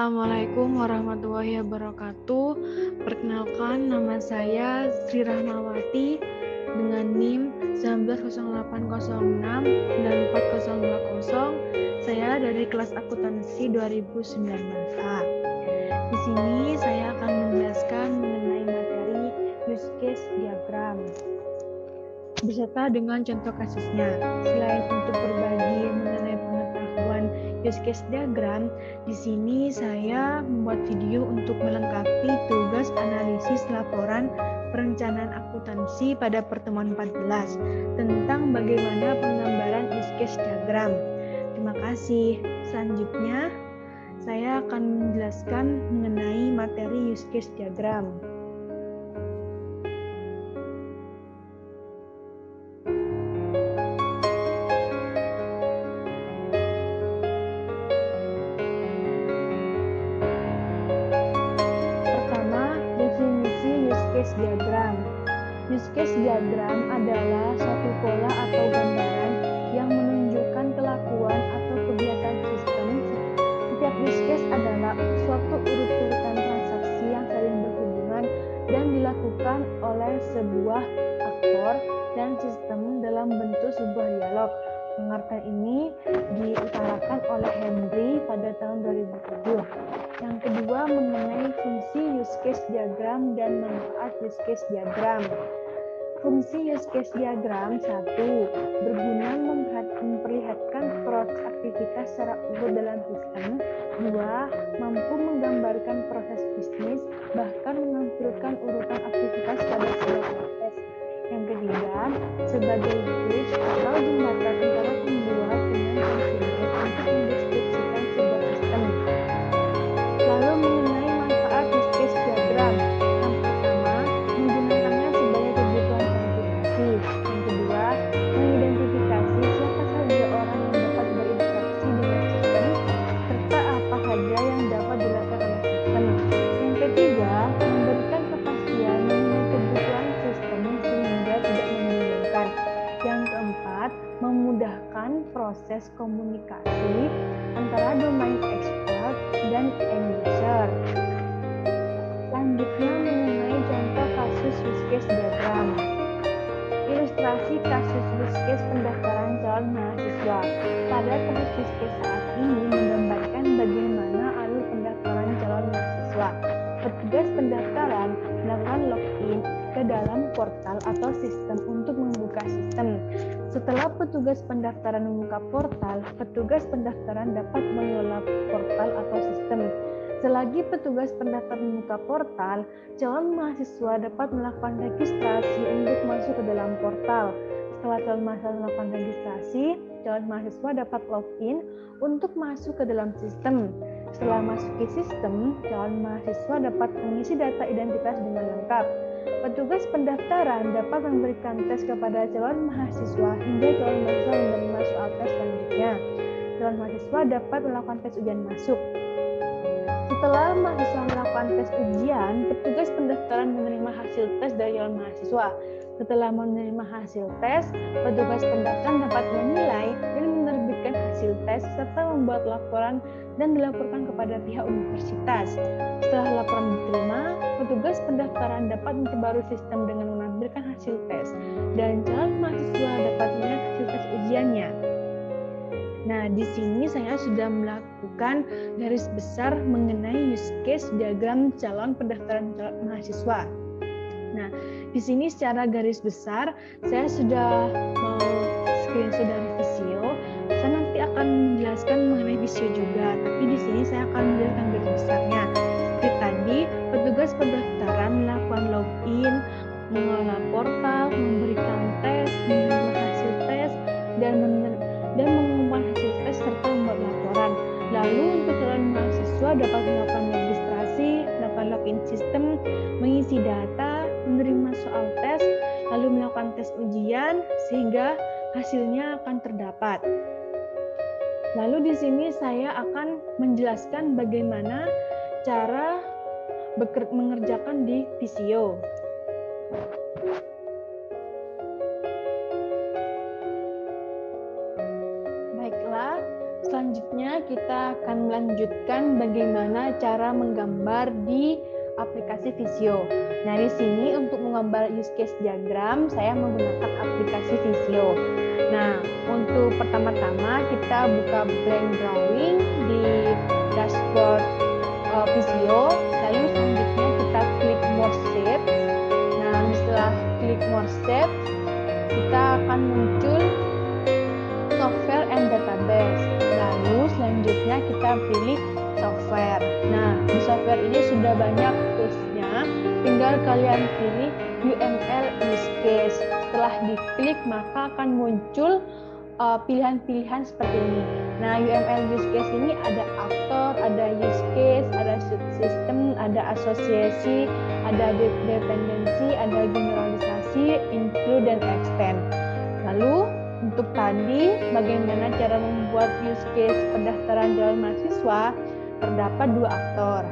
Assalamualaikum warahmatullahi wabarakatuh. Perkenalkan, nama saya Sri Rahmawati dengan NIM 190806 dan 4020. Saya dari kelas akuntansi 2019A. Di sini saya akan menjelaskan mengenai materi use case diagram beserta dengan contoh kasusnya. Selain untuk berbagi mengenai pengetahuan use case diagram, di sini saya membuat video untuk melengkapi tugas analisis laporan perencanaan akuntansi pada pertemuan 14 tentang bagaimana penggambaran use case diagram. Terima kasih. Selanjutnya, saya akan menjelaskan mengenai materi use case diagram. Use case diagram. Use case diagram adalah suatu pola atau gambaran yang menunjukkan kelakuan atau kegiatan sistem. Setiap use case adalah suatu urut-urutan transaksi yang saling berhubungan dan dilakukan oleh sebuah aktor dan sistem dalam bentuk sebuah dialog. Pengertian ini diutarakan oleh Henry pada tahun 2007. Yang kedua, mengenai fungsi use case diagram dan manfaat use case diagram. Fungsi use case diagram: 1. Berguna memperlihatkan proses aktivitas secara urut dalam sistem. 2. Mampu menggambarkan proses bisnis, bahkan menampilkan urutan aktivitas pada sebuah proses. Yang ketiga, sebagai bridge atau jembatan antara pembuat dengan konsumen untuk mendeskripsikan sebuah sistem. Lalu mengenai manfaat use case diagram. Yang pertama, menggunakannya sebagai kebutuhan kuantifikasi. Yang kedua, mengidentifikasi siapa saja orang yang dapat berinteraksi dengan sistem, serta apa saja yang dapat dilakukan oleh sistem. Yang ketiga, memberikan kepastian mengenai kebutuhan sistem sehingga tidak membingungkan. Yang keempat, memudahkan proses komunikasi antara domain expert dan end user. Selanjutnya mengenai contoh kasus use case diagram. Ilustrasi kasus use case pendaftaran calon mahasiswa. Pada kasus use case saat ini menggambarkan bagaimana alur pendaftaran calon mahasiswa. Petugas pendaftaran melakukan login ke dalam portal atau sistem untuk membuka sistem. Setelah petugas pendaftaran membuka portal, petugas pendaftaran dapat mengelola portal atau sistem. Selagi petugas pendaftaran membuka portal, calon mahasiswa dapat melakukan registrasi untuk masuk ke dalam portal. Setelah calon mahasiswa melakukan registrasi, calon mahasiswa dapat login untuk masuk ke dalam sistem. Setelah masuk ke sistem, calon mahasiswa dapat mengisi data identitas dengan lengkap. Petugas pendaftaran dapat memberikan tes kepada calon mahasiswa hingga calon mahasiswa menerima soal tes selanjutnya. Calon mahasiswa dapat melakukan tes ujian masuk. Setelah mahasiswa melakukan tes ujian, petugas pendaftaran menerima hasil tes dari calon mahasiswa. Setelah menerima hasil tes, petugas pendaftaran dapat menilai dan menerbitkan hasil tes serta membuat laporan dan dilaporkan kepada pihak universitas. Setelah laporan diterima, petugas pendaftaran dapat memperbarui sistem dengan menampilkan hasil tes dan calon mahasiswa dapat melihat hasil tes ujiannya. Nah, di sini saya sudah melakukan garis besar mengenai use case diagram calon pendaftaran calon mahasiswa. Nah, di sini secara garis besar saya sudah screenshot dari visio. Saya nanti akan menjelaskan mengenai visio juga, tapi di sini saya akan menjelaskan garis besarnya. Seperti tadi, petugas pendaftaran melakukan login, mengelola portal, memberikan tes, menerima hasil tes, dan mengumumkan hasil tes serta membuat laporan. Lalu untuk calon mahasiswa dapat melakukan registrasi, melakukan login sistem, mengisi data, menerima soal tes, lalu melakukan tes ujian sehingga hasilnya akan terdapat. Lalu di sini saya akan menjelaskan bagaimana cara mengerjakan di Visio. Baiklah, selanjutnya selanjutnya kita akan melanjutkan bagaimana cara menggambar di aplikasi Visio. Nah, di sini untuk menggambar use case diagram, saya menggunakan aplikasi Visio. Nah, untuk pertama-tama kita buka blank drawing di dashboard Visio, lalu selanjutnya kita klik More Shapes. Nah, setelah klik More Shapes, kita akan muncul software and database. Lalu selanjutnya kita pilih software. Nah, di software ini sudah banyak toolsnya, tinggal kalian pilih UML use case. Setelah diklik maka akan muncul pilihan-pilihan seperti ini. Nah, UML use case ini ada aktor, ada use case, ada subsystem, ada asosiasi, ada dependency, ada generalisasi, include, dan extend. Lalu untuk tadi, bagaimana cara membuat use case pendaftaran calon mahasiswa, terdapat dua aktor.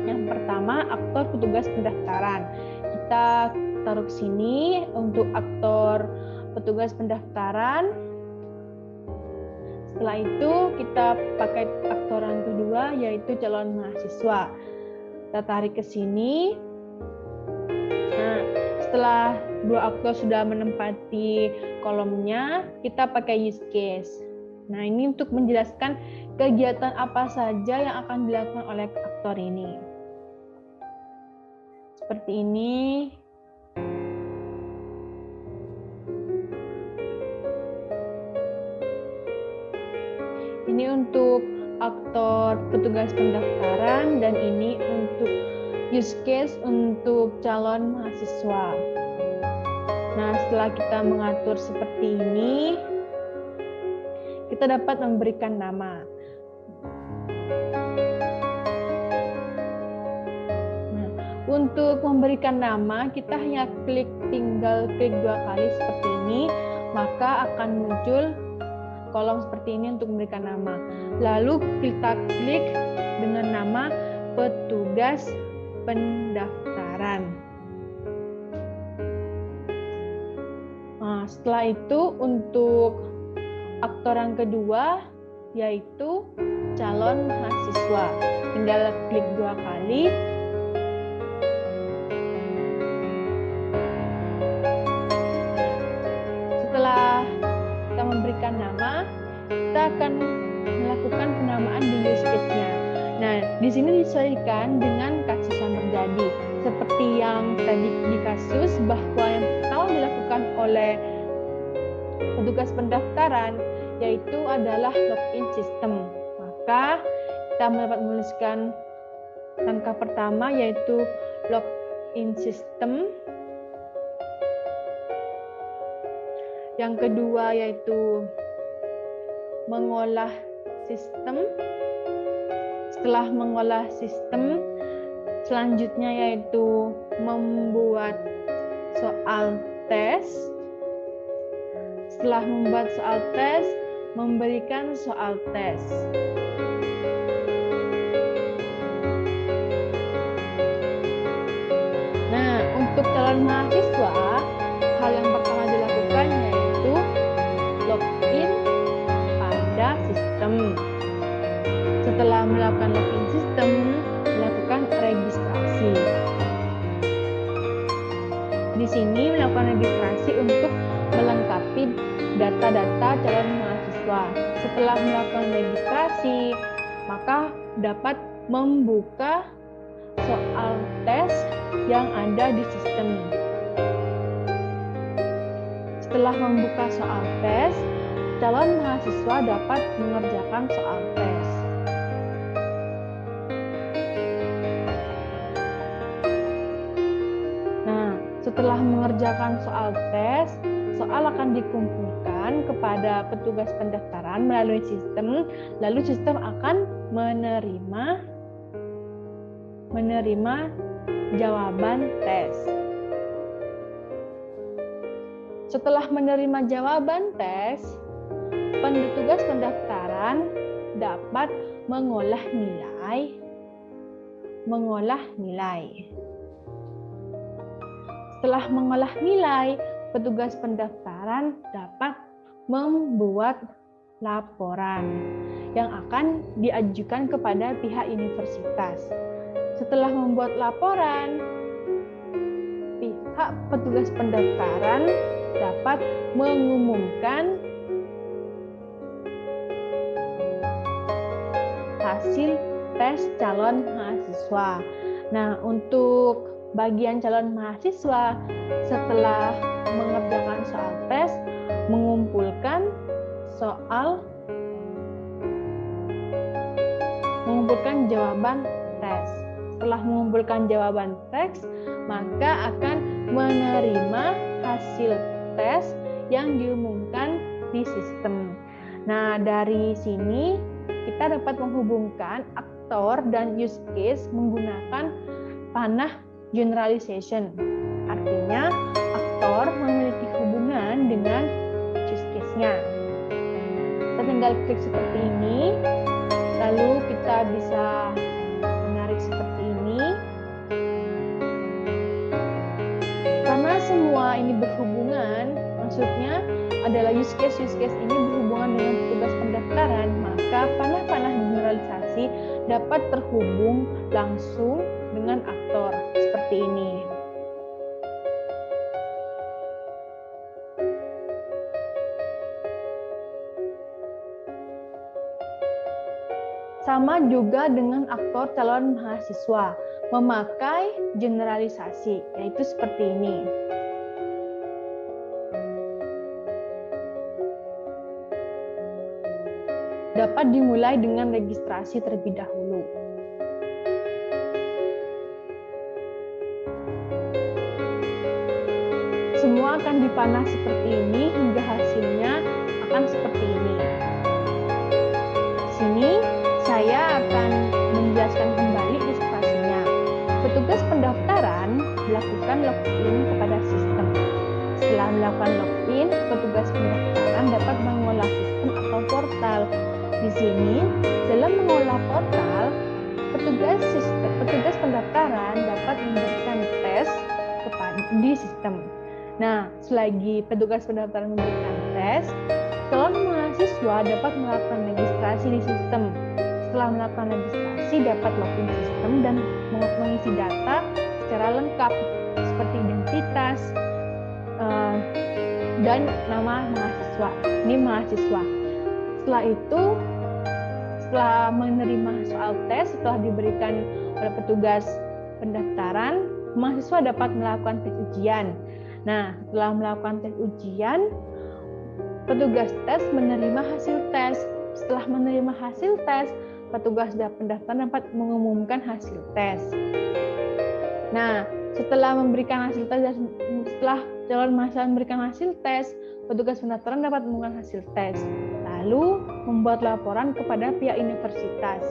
Yang pertama, aktor petugas pendaftaran. Kita taruh sini untuk aktor petugas pendaftaran. Setelah itu, kita pakai aktor yang kedua, yaitu calon mahasiswa. Kita tarik ke sini. Nah, setelah dua aktor sudah menempati kolomnya, kita pakai use case. Nah, ini untuk menjelaskan kegiatan apa saja yang akan dilakukan oleh aktor ini. Seperti ini. Ini untuk aktor petugas pendaftaran dan ini untuk use case untuk calon mahasiswa. Nah, setelah kita mengatur seperti ini, kita dapat memberikan nama. Nah, untuk memberikan nama, kita hanya tinggal klik dua kali seperti ini, maka akan muncul kolom seperti ini untuk memberikan nama. Lalu kita klik dengan nama petugas pendaftaran. Nah, setelah itu untuk aktor yang kedua yaitu calon mahasiswa. Tinggal klik dua kali. Setelah kita memberikan nama, kita akan melakukan penamaan di use case-nya. Nah, di sini disesuaikan dengan kasus yang terjadi. Seperti yang tadi di kasus bahwa yang pertama dilakukan oleh petugas pendaftaran yaitu adalah login system. Maka kita dapat menuliskan langkah pertama yaitu login system. Yang kedua yaitu mengolah sistem. Setelah mengolah sistem, selanjutnya yaitu membuat soal tes. Setelah membuat soal tes, memberikan soal tes. Nah, untuk calon mahasiswa, hal yang pertama dilakukan yaitu login pada sistem. Setelah melakukan login sistem, melakukan registrasi. Di sini melakukan registrasi untuk melengkapi data-data calon mahasiswa. Setelah melakukan registrasi, maka dapat membuka soal tes yang ada di sistem. Setelah membuka soal tes, calon mahasiswa dapat mengerjakan soal tes. Nah, setelah mengerjakan soal tes, soal akan dikumpulkan kepada petugas pendaftaran melalui sistem, lalu sistem akan menerima jawaban tes. Setelah menerima jawaban tes, petugas pendaftaran dapat mengolah nilai. Setelah mengolah nilai, petugas pendaftaran dapat membuat laporan yang akan diajukan kepada pihak universitas. Setelah membuat laporan, pihak petugas pendaftaran dapat mengumumkan hasil tes calon mahasiswa. Nah, untuk bagian calon mahasiswa, setelah mengerjakan soal tes, mengumpulkan jawaban tes. Setelah mengumpulkan jawaban tes, maka akan menerima hasil tes yang diumumkan di sistem. Nah, dari sini kita dapat menghubungkan aktor dan use case menggunakan panah generalization. Artinya, aktor memiliki hubungan dengan use case-nya. Kita tinggal klik seperti ini, lalu kita bisa menarik seperti ini. Karena semua ini berhubungan, maksudnya adalah use case ini berhubungan dengan petugas pendaftaran, maka panah-panah generalisasi dapat terhubung langsung dengan aktor seperti ini. Sama juga dengan aktor calon mahasiswa, memakai generalisasi, yaitu seperti ini. Dapat dimulai dengan registrasi terlebih dahulu. Semua akan dipanah seperti ini hingga hasilnya akan seperti ini. Di sini saya akan menjelaskan kembali ilustrasinya. Petugas pendaftaran melakukan login kepada sistem. Setelah melakukan login, petugas pendaftaran dapat mengolah sistem atau portal. Di sini, dalam mengolah portal, petugas pendaftaran dapat memberikan tes di sistem. Nah, selagi petugas pendaftaran memberikan tes, calon mahasiswa dapat melakukan registrasi di sistem. Setelah melakukan registrasi, dapat login sistem dan mengisi data secara lengkap, seperti identitas dan nama mahasiswa. Ini mahasiswa. Setelah itu, setelah menerima soal tes, setelah diberikan oleh petugas pendaftaran, mahasiswa dapat melakukan tes ujian. Nah, setelah melakukan tes ujian, petugas tes menerima hasil tes. Setelah menerima hasil tes, petugas pendaftaran dapat mengumumkan hasil tes. Nah, setelah memberikan hasil tes dan setelah calon mahasiswa memberikan hasil tes, petugas pendaftaran dapat mengumumkan hasil tes, lalu membuat laporan kepada pihak universitas.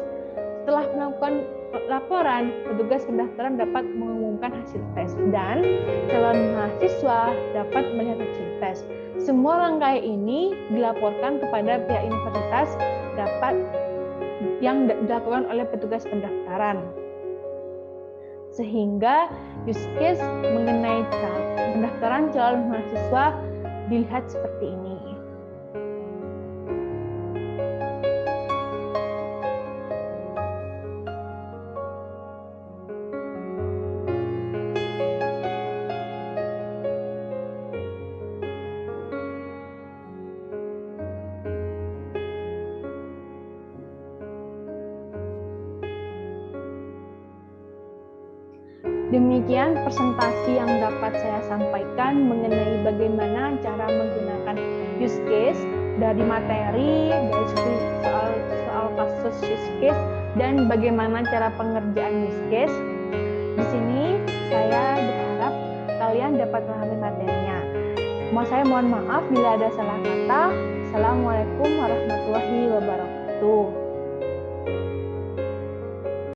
Setelah melakukan laporan, petugas pendaftaran dapat mengumumkan hasil tes dan calon mahasiswa dapat melihat hasil tes. Semua rangkaian ini dilaporkan kepada pihak universitas yang dilakukan oleh petugas pendaftaran. Sehingga use case mengenai pendaftaran calon mahasiswa dilihat seperti ini. Demikian presentasi yang dapat saya sampaikan mengenai bagaimana cara menggunakan use case dari materi, dari soal kasus use case, dan bagaimana cara pengerjaan use case. Di sini saya berharap kalian dapat memahami materinya. Saya mohon maaf bila ada salah kata. Assalamualaikum warahmatullahi wabarakatuh.